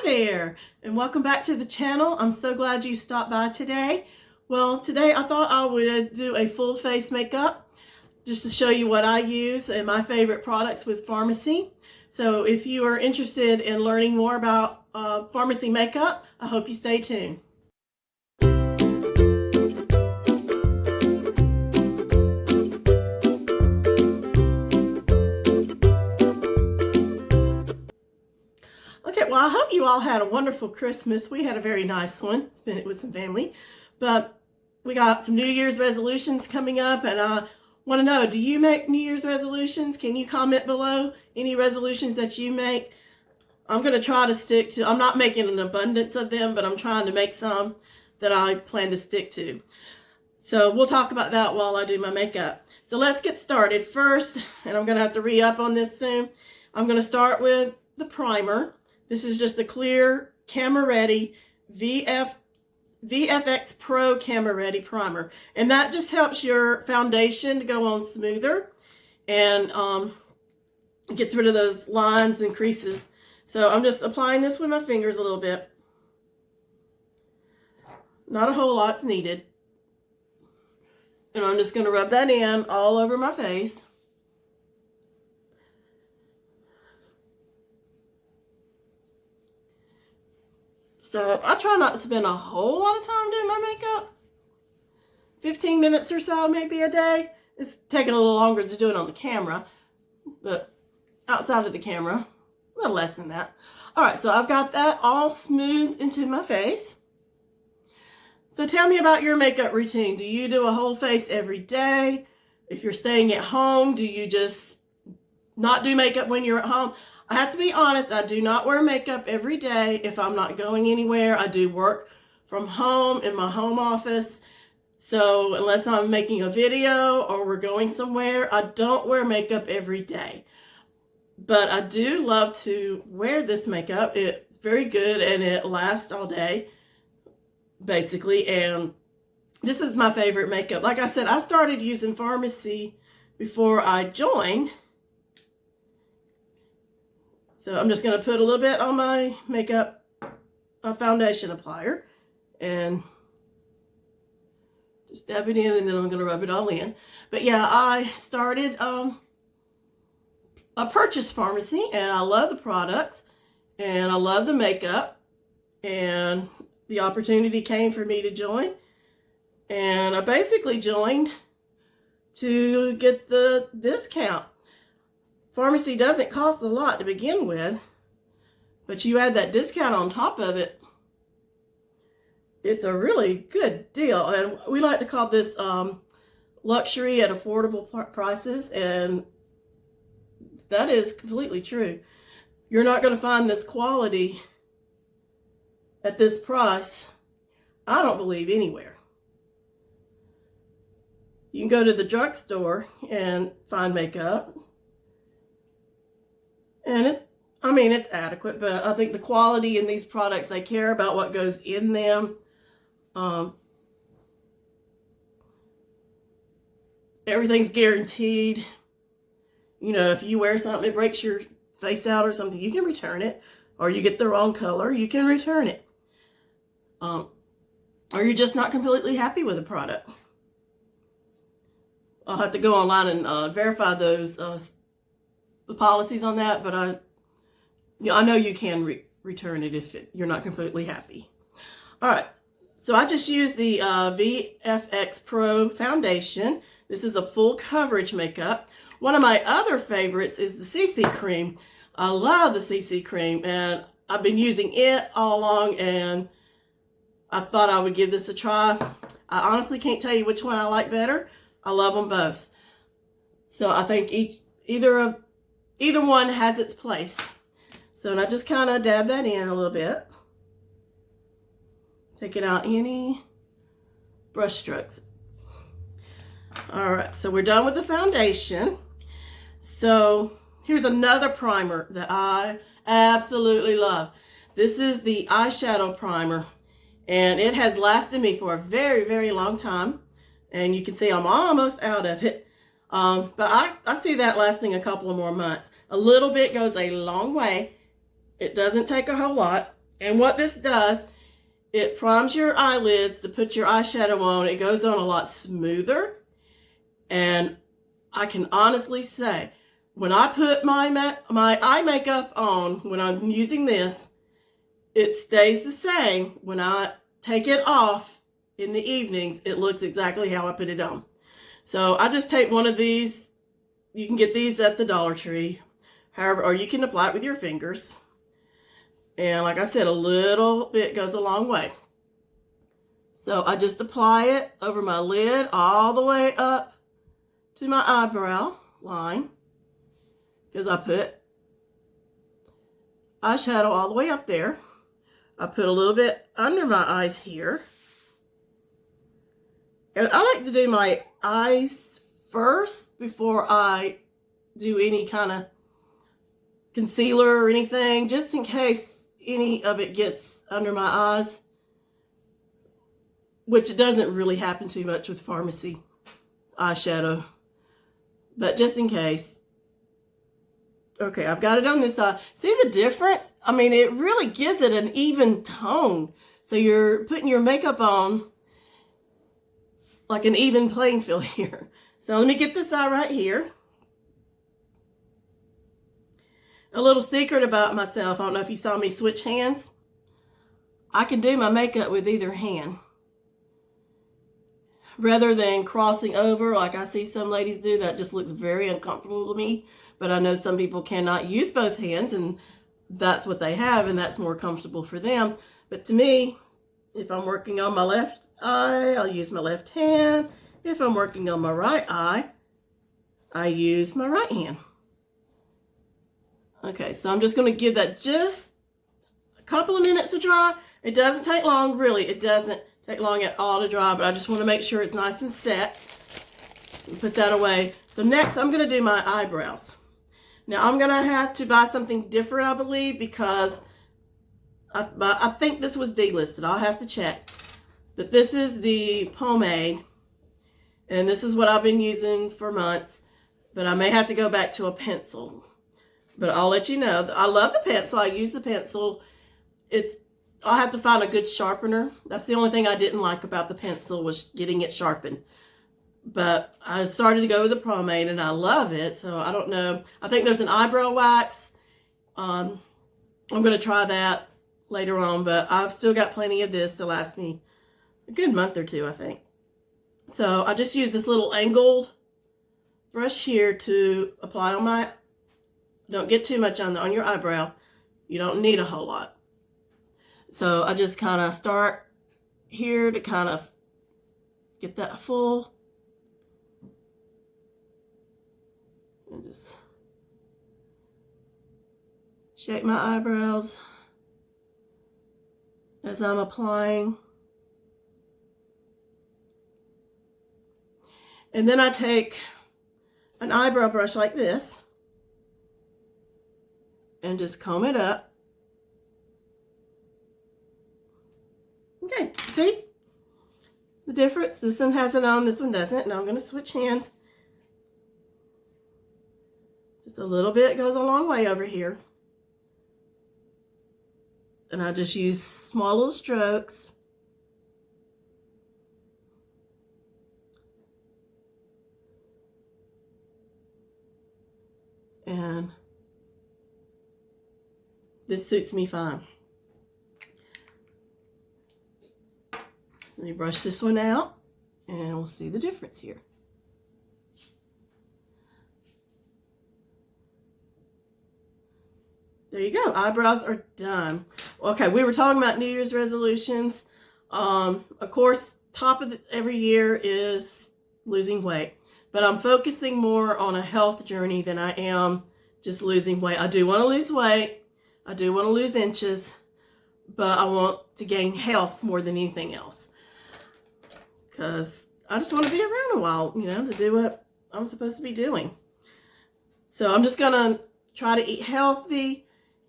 there, and welcome back to the channel. I'm so glad you stopped by today. Well, today I thought I would do a full face makeup just to show you what I use and my favorite products with Farmasi. So if you are interested in learning more about Farmasi makeup, I hope you stay tuned. Well, I hope you all had a wonderful Christmas. We had a very nice one. Spent it with some family. But we got some New Year's resolutions coming up, and I want to know, do you make New Year's resolutions? Can you comment below any resolutions that you make? I'm going to try to stick to, I'm not making an abundance of them, but I'm trying to make some that I plan to stick to. So we'll talk about that while I do my makeup. So let's get started. First, and I'm going to have to re-up on this soon, I'm going to start with the primer. This is just the clear Camera Ready VFX Pro Camera Ready Primer. And that just helps your foundation to go on smoother and gets rid of those lines and creases. So I'm just applying this with my fingers a little bit. Not a whole lot's needed. And I'm just going to rub that in all over my face. So I try not to spend a whole lot of time doing my makeup. 15 minutes or so, maybe a day. It's taking a little longer to do it on the camera, but outside of the camera, a little less than that. All right, so I've got that all smoothed into my face. So tell me about your makeup routine. Do you do a whole face every day? If you're staying at home, do you just not do makeup when you're at home? I have to be honest, I do not wear makeup every day if I'm not going anywhere. I do work from home in my home office. So unless I'm making a video or we're going somewhere, I don't wear makeup every day. But I do love to wear this makeup. It's very good and it lasts all day, basically. And this is my favorite makeup. Like I said, I started using Farmasi before I joined. So I'm just going to put a little bit on my makeup foundation applier and just dab it in, and then I'm going to rub it all in. But yeah, I started, I purchased Farmasi, and I love the products and I love the makeup, and the opportunity came for me to join, and I basically joined to get the discount. Farmasi doesn't cost a lot to begin with, but you add that discount on top of it. It's a really good deal, and we like to call this luxury at affordable prices, and that is completely true. You're not going to find this quality at this price, I don't believe, anywhere. You can go to the drugstore and find makeup, and it's adequate, but I think the quality in these products, they care about what goes in them. Everything's guaranteed. You know, if you wear something that breaks your face out or something, you can return it. Or you get the wrong color, you can return it. Or you're just not completely happy with the product. I'll have to go online and verify those the policies on that, but I know you can return it if you're not completely happy. All right, so I just used the VFX Pro foundation. This is a full coverage makeup. One of my other favorites is the CC cream. I love the CC cream, and I've been using it all along, and I thought I would give this a try. I honestly can't tell you which one I like better. I love them both. So I think either one has its place. So I just kind of dab that in a little bit. Taking out any brush strokes. All right, so we're done with the foundation. So here's another primer that I absolutely love. This is the eyeshadow primer, and it has lasted me for a very, very long time. And you can see I'm almost out of it. But I see that lasting a couple of more months. A little bit goes a long way. It doesn't take a whole lot. And what this does, it primes your eyelids to put your eyeshadow on. It goes on a lot smoother. And I can honestly say, when I put my eye makeup on, when I'm using this, it stays the same. When I take it off in the evenings, it looks exactly how I put it on. So I just take one of these. You can get these at the Dollar Tree. However, or you can apply it with your fingers. And like I said, a little bit goes a long way. So I just apply it over my lid all the way up to my eyebrow line. Because I put eyeshadow all the way up there. I put a little bit under my eyes here. And I like to do my eyes first before I do any kind of concealer or anything, just in case any of it gets under my eyes, which doesn't really happen too much with Farmasi eyeshadow, but just in case. Okay, I've got it on this side. See the difference? I mean, it really gives it an even tone. So you're putting your makeup on like an even playing field here. So let me get this eye right here. A little secret about myself. I don't know if you saw me switch hands. I can do my makeup with either hand, rather than crossing over like I see some ladies do. That just looks very uncomfortable to me. But I know some people cannot use both hands, and that's what they have, and that's more comfortable for them. But to me, if I'm working on my left eye, I'll use my left hand. If I'm working on my right eye, I use my right hand. Okay, so I'm just going to give that just a couple of minutes to dry. It doesn't take long, really. It doesn't take long at all to dry, but I just want to make sure it's nice and set. Put that away. So next, I'm going to do my eyebrows. Now, I'm going to have to buy something different, I believe, because I think this was delisted. I'll have to check. But this is the pomade, and this is what I've been using for months. But I may have to go back to a pencil. But I'll let you know. I love the pencil. I use the pencil. I'll have to find a good sharpener. That's the only thing I didn't like about the pencil, was getting it sharpened. But I started to go with the pomade, and I love it. So I don't know. I think there's an eyebrow wax. I'm going to try that later on. But I've still got plenty of this to last me a good month or two, I think. So I just use this little angled brush here to apply on my... Don't get too much on your eyebrow. You don't need a whole lot. So I just kind of start here to kind of get that full. And just shake my eyebrows as I'm applying. And then I take an eyebrow brush like this and just comb it up. Okay, see the difference? This one has it on, this one doesn't. Now I'm going to switch hands. Just a little bit goes a long way over here. And I just use small little strokes. And this suits me fine. Let me brush this one out, and we'll see the difference here. There you go. Eyebrows are done. Okay, we were talking about New Year's resolutions. Of course, top of every year is losing weight. But I'm focusing more on a health journey than I am just losing weight. I do want to lose weight. I do want to lose inches. But I want to gain health more than anything else. Because I just want to be around a while, you know, to do what I'm supposed to be doing. So I'm just going to try to eat healthy.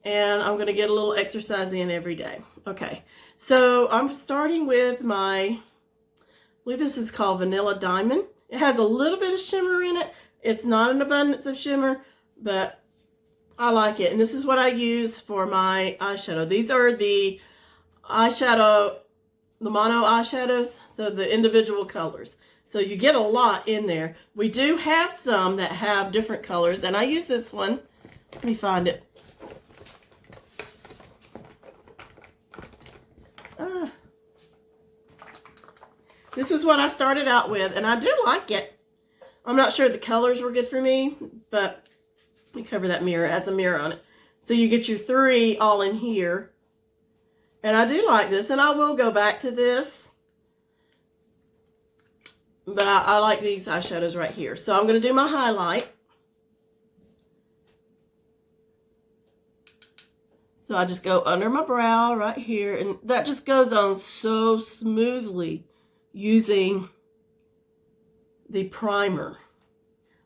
And I'm going to get a little exercise in every day. Okay, so I'm starting with my, I believe this is called Vanilla Diamond. It has a little bit of shimmer in it. It's not an abundance of shimmer, but I like it. And this is what I use for my eyeshadow. These are the eyeshadow, the mono eyeshadows, so the individual colors. So you get a lot in there. We do have some that have different colors, and I use this one. Let me find it. This is what I started out with, and I do like it. I'm not sure the colors were good for me, but let me cover that mirror. It has a mirror on it. So you get your 3 all in here. And I do like this, and I will go back to this. But I like these eyeshadows right here. So I'm going to do my highlight. So I just go under my brow right here, and that just goes on so smoothly using the primer.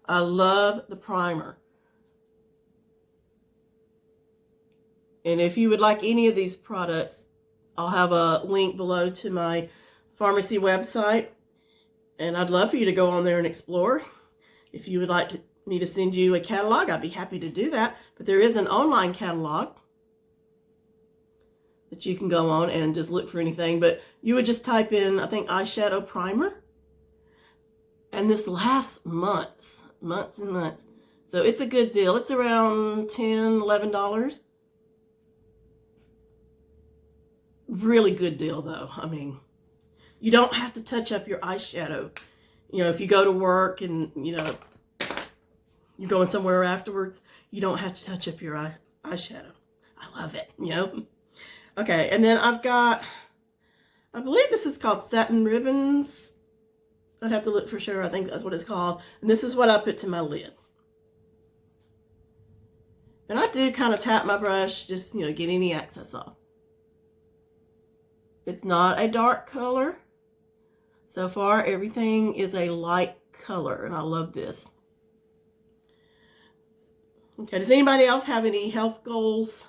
I love the primer. And if you would like any of these products, I'll have a link below to my Farmasi website. And I'd love for you to go on there and explore. If you would like me to send you a catalog, I'd be happy to do that. But there is an online catalog that you can go on and just look for anything. But you would just type in, I think, eyeshadow primer. And this lasts months and months. So it's a good deal. It's around $10, $11. Really good deal, though. I mean, you don't have to touch up your eyeshadow. You know, if you go to work and, you know, you're going somewhere afterwards, you don't have to touch up your eyeshadow. I love it, you know. Okay, and then I've got, I believe this is called Satin Ribbons. I'd have to look for sure. I think that's what it's called. And this is what I put to my lid. And I do kind of tap my brush, just, you know, get any excess off. It's not a dark color. So far, everything is a light color, and I love this. Okay, does anybody else have any health goals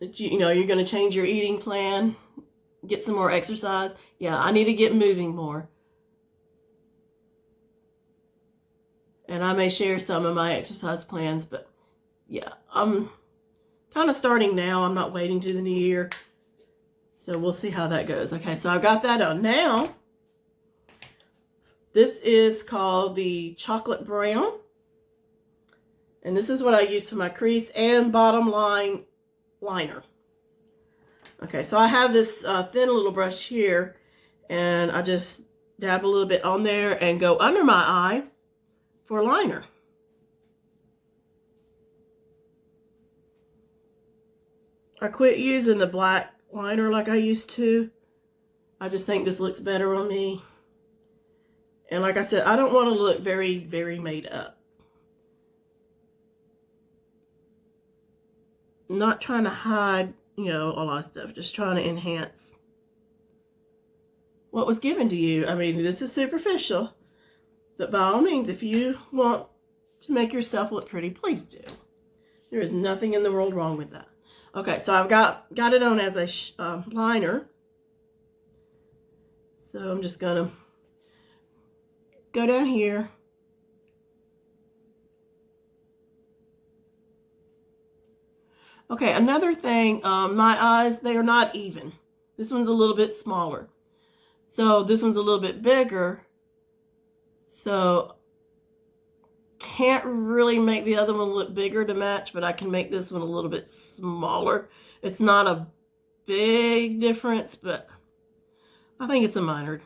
that you know you're going to change your eating plan, get some more exercise? Yeah, I need to get moving more. And I may share some of my exercise plans, but yeah, I'm kind of starting now. I'm not waiting to the new year. So we'll see how that goes. Okay, so I've got that on. Now, this is called the Chocolate Brown. And this is what I use for my crease and bottom line liner. Okay, so I have this thin little brush here. And I just dab a little bit on there and go under my eye for liner. I quit using the black liner like I used to. I just think this looks better on me. And like I said, I don't want to look very, very made up. I'm not trying to hide, you know, a lot of stuff. Just trying to enhance what was given to you. I mean, this is superficial. But by all means, if you want to make yourself look pretty, please do. There is nothing in the world wrong with that. Okay, so I've got it on as a liner. So I'm just going to go down here. Okay, another thing, my eyes, they are not even. This one's a little bit smaller. So this one's a little bit bigger. So can't really make the other one look bigger to match, but I can make this one a little bit smaller. It's not a big difference, but I think it's a minor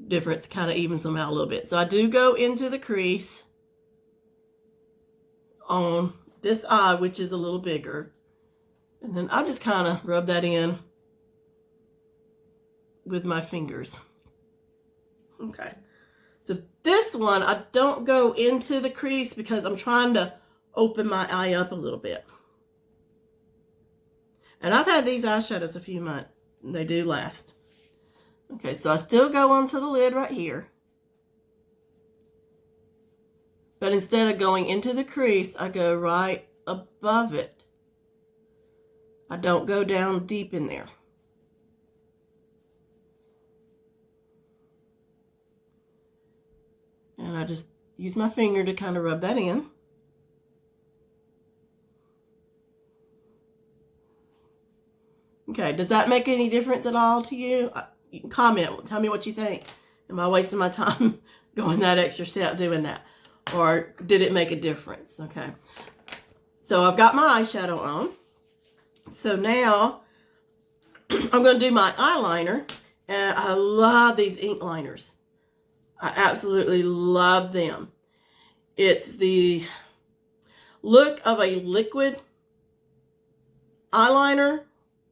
difference. Kind of evens them out a little bit. So I do go into the crease on this eye, which is a little bigger. And then I just kind of rub that in with my fingers. Okay. So this one, I don't go into the crease because I'm trying to open my eye up a little bit. And I've had these eyeshadows a few months. And they do last. Okay, so I still go onto the lid right here. But instead of going into the crease, I go right above it. I don't go down deep in there. And I just use my finger to kind of rub that in. Okay, does that make any difference at all to you? You can comment. Tell me what you think. Am I wasting my time going that extra step doing that? Or did it make a difference? Okay. So I've got my eyeshadow on. So now I'm going to do my eyeliner. And I love these ink liners. I absolutely love them. It's the look of a liquid eyeliner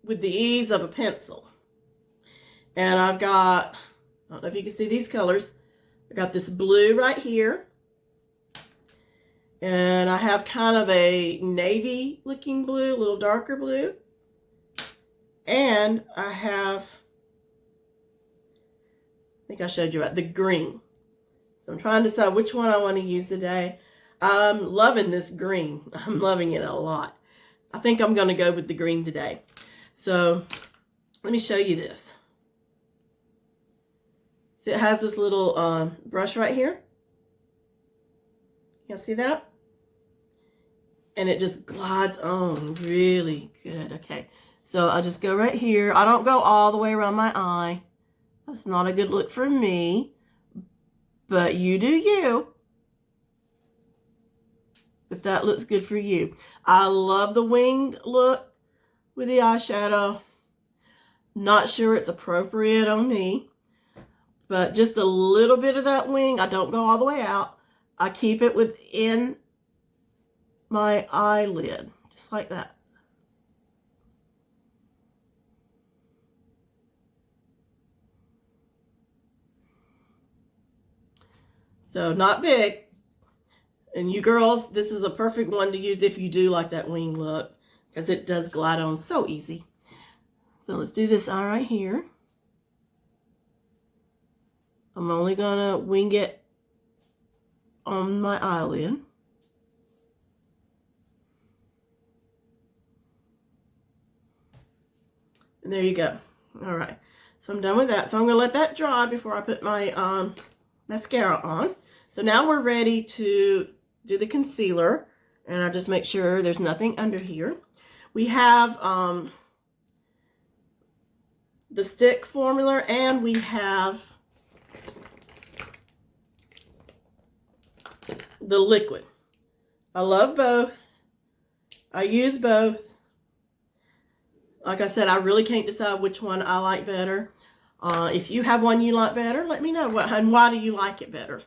with the ease of a pencil. And I've got, I don't know if you can see these colors. I got this blue right here. And I have kind of a navy looking blue, a little darker blue. And I have, I think I showed you about the green. So I'm trying to decide which one I want to use today. I'm loving this green. I'm loving it a lot. I think I'm going to go with the green today. So let me show you this. See, it has this little brush right here. Y'all see that? And it just glides on really good. Okay, so I'll just go right here. I don't go all the way around my eye. That's not a good look for me. But you do you. If that looks good for you. I love the winged look with the eyeshadow. Not sure it's appropriate on me. But just a little bit of that wing. I don't go all the way out. I keep it within my eyelid. Just like that. So not big. And you girls, this is a perfect one to use if you do like that wing look. Because it does glide on so easy. So let's do this eye right here. I'm only going to wing it on my eyelid. And there you go. All right. So I'm done with that. So I'm going to let that dry before I put my mascara on. So now we're ready to do the concealer. And I just make sure there's nothing under here. We have the stick formula and we have the liquid. I love both. I use both. Like I said, I really can't decide which one I like better. If you have one you like better, let me know. And why do you like it better?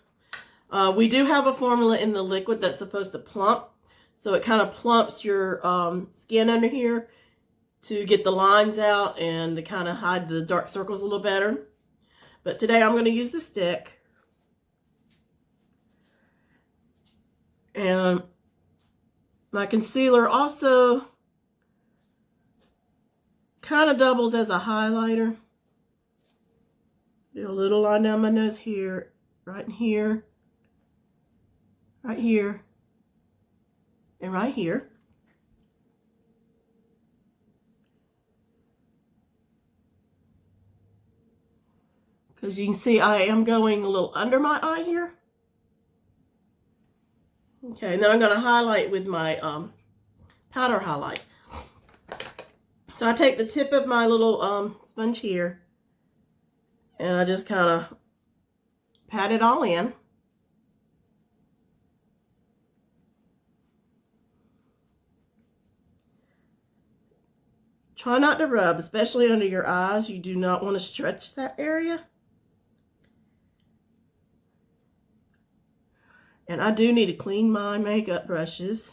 We do have a formula in the liquid that's supposed to plump. So it kind of plumps your skin under here to get the lines out and to kind of hide the dark circles a little better. But today I'm going to use the stick. And my concealer also kind of doubles as a highlighter. Do a little line down my nose here, right in here, right here, and right here. Because you can see I am going a little under my eye here. Okay, and then I'm going to highlight with my powder highlight. So I take the tip of my little sponge here and I just kind of pat it all in. Try not to rub, especially under your eyes. You do not want to stretch that area. And I do need to clean my makeup brushes.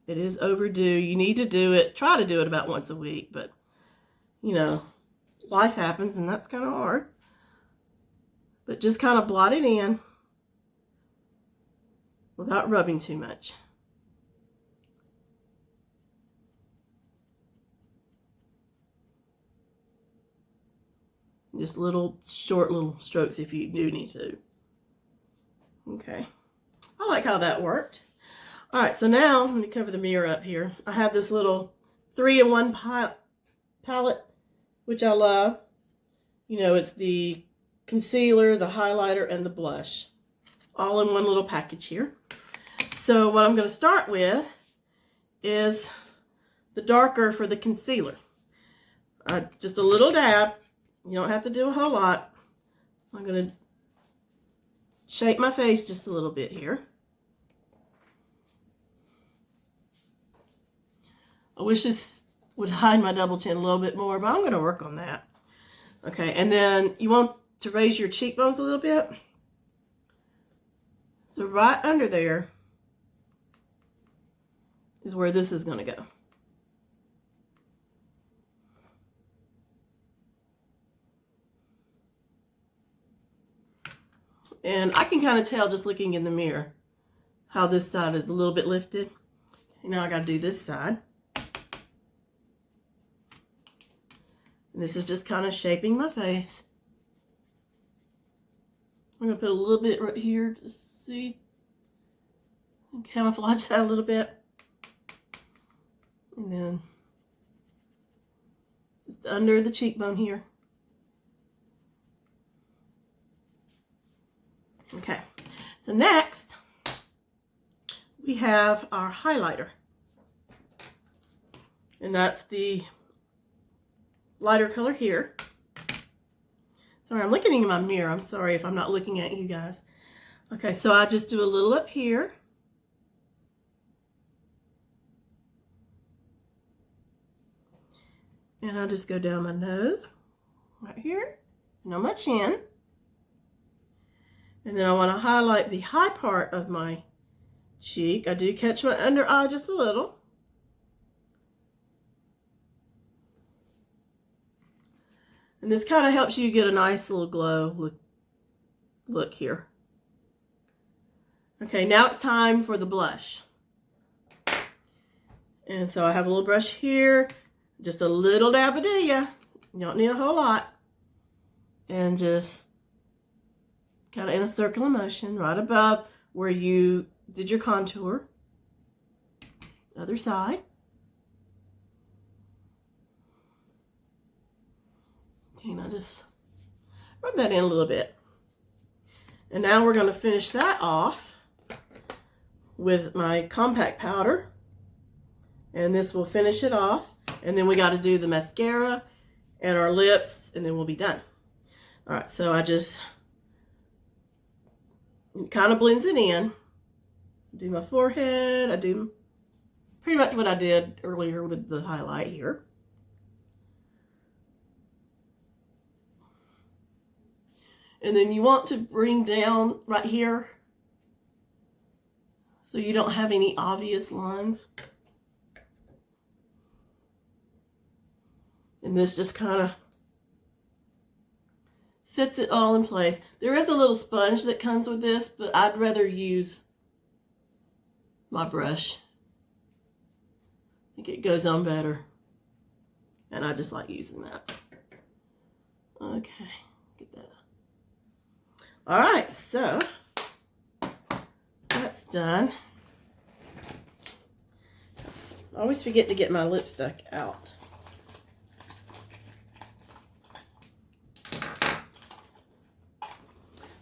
It is overdue. You need to do it, try to do it about once a week, but you know, life happens and that's kind of hard. But just kind of blot it in without rubbing too much. Just little short little strokes if you do need to. Okay. I like how that worked. All right, so now let me cover the mirror up here. I have this little 3-in-1 palette, which I love. You know, it's the concealer, the highlighter, and the blush all in one little package here. So what I'm going to start with is the darker for the concealer. Just a little dab. You don't have to do a whole lot. I'm going to shape my face just a little bit here. I wish this would hide my double chin a little bit more, but I'm going to work on that. Okay, and then you want to raise your cheekbones a little bit. So right under there is where this is going to go. And I can kind of tell just looking in the mirror how this side is a little bit lifted. Okay, now I got to do this side. And this is just kind of shaping my face. I'm going to put a little bit right here to see. Camouflage that a little bit. And then just under the cheekbone here. Okay, so next we have our highlighter. And that's the lighter color here. Sorry, I'm looking in my mirror. I'm sorry if I'm not looking at you guys. Okay, so I just do a little up here. And I'll just go down my nose, right here, and on my chin. And then I want to highlight the high part of my cheek. I do catch my under eye just a little. And this kind of helps you get a nice little glow look here. Okay, now it's time for the blush. And so I have a little brush here, just a little dabadilla. You don't need a whole lot. And just kind of in a circular motion right above where you did your contour. Other side. Okay, now just rub that in a little bit. And now we're going to finish that off with my compact powder. And this will finish it off. And then we got to do the mascara and our lips, and then we'll be done. All right, so I just kind of blends it in. Do my forehead. I do pretty much what I did earlier with the highlight here. And then you want to bring down right here so you don't have any obvious lines. And this just kind of sets it all in place. There is a little sponge that comes with this, but I'd rather use my brush. I think it goes on better. And I just like using that. Okay, get that. All right, so that's done. I always forget to get my lipstick out.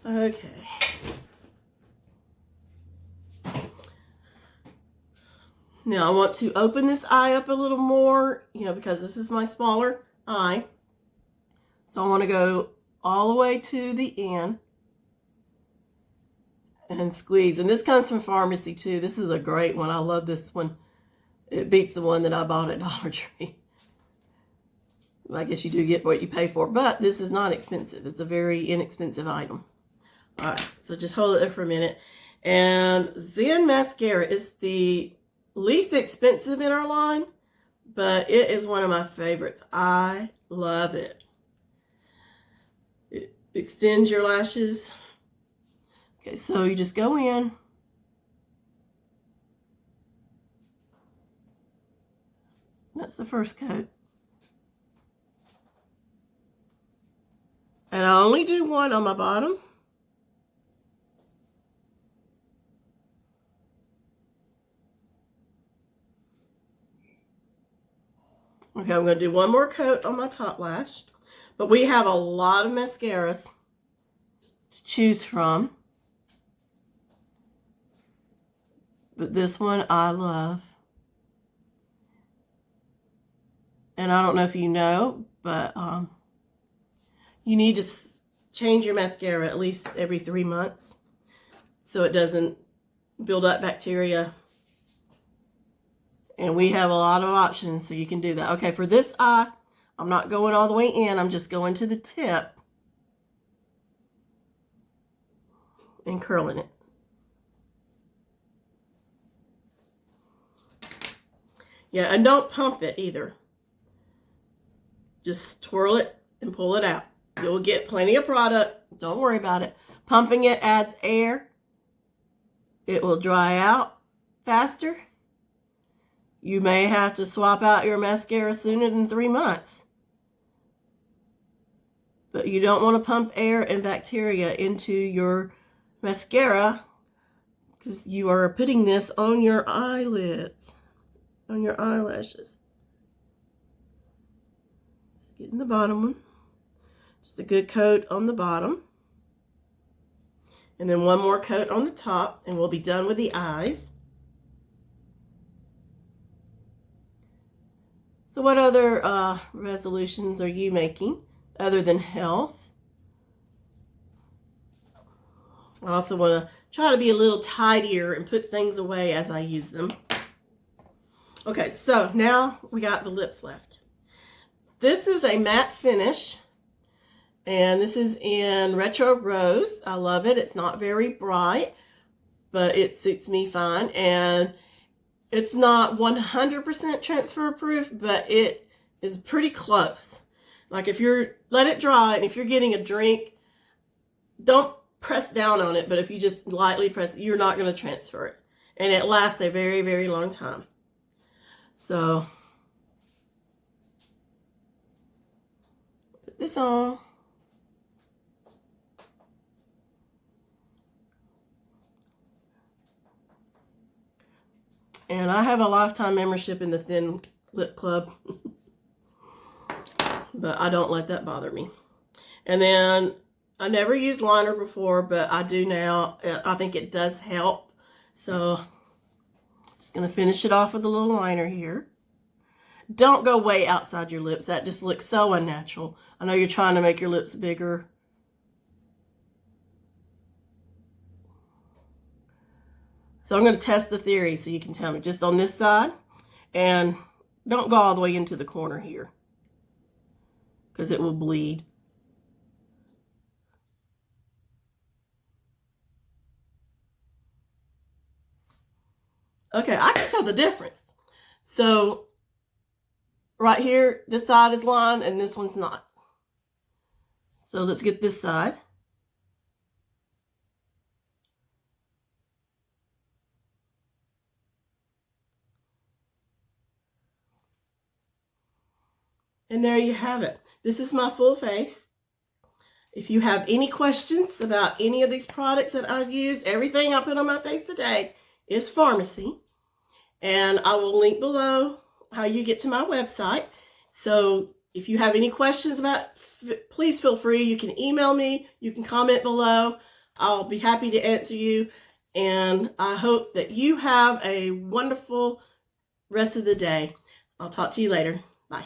Okay. Now I want to open this eye up a little more, because this is my smaller eye. So I want to go all the way to the end and squeeze. And this comes from Farmasi too. This is a great one. I love this one. It beats the one that I bought at Dollar Tree. I guess you do get what you pay for, but this is not expensive. It's a very inexpensive item. All right, so just hold it there for a minute. And Zen Mascara is the least expensive in our line, but it is one of my favorites. I love it. It extends your lashes. Okay, so you just go in. That's the first coat. And I only do one on my bottom. Okay, I'm going to do one more coat on my top lash. But we have a lot of mascaras to choose from. But this one I love. And I don't know if you know, but you need to change your mascara at least every 3 months so it doesn't build up bacteria. And we have a lot of options, so you can do that. Okay, for this eye, I'm not going all the way in. I'm just going to the tip and curling it. Yeah, and don't pump it either. Just twirl it and pull it out. You'll get plenty of product. Don't worry about it. Pumping it adds air. It will dry out faster. You may have to swap out your mascara sooner than 3 months. But you don't want to pump air and bacteria into your mascara because you are putting this on your eyelids, on your eyelashes. Just getting the bottom one. Just a good coat on the bottom. And then one more coat on the top, and we'll be done with the eyes. So what other resolutions are you making other than health? I also want to try to be a little tidier and put things away as I use them. Okay, so now we got the lips left. This is a matte finish, and this is in Retro Rose. I love it. It's not very bright, but it suits me fine. And it's not 100% transfer proof, but it is pretty close. Like if you're, let it dry, and if you're getting a drink, don't press down on it, but if you just lightly press it, you're not going to transfer it. And it lasts a very, very long time. So, put this on. And I have a lifetime membership in the Thin Lip Club. But I don't let that bother me. And then I never used liner before, but I do now. I think it does help. So I'm just going to finish it off with a little liner here. Don't go way outside your lips. That just looks so unnatural. I know you're trying to make your lips bigger. So I'm going to test the theory so you can tell me just on this side. And don't go all the way into the corner here, because it will bleed. Okay, I can tell the difference. So right here, this side is lined and this one's not. So let's get this side. And there you have it. This is my full face. If you have any questions about any of these products that I've used, everything I put on my face today is Farmasi. And I will link below how you get to my website. So if you have any questions about, please feel free. You can email me. You can comment below. I'll be happy to answer you. And I hope that you have a wonderful rest of the day. I'll talk to you later. Bye.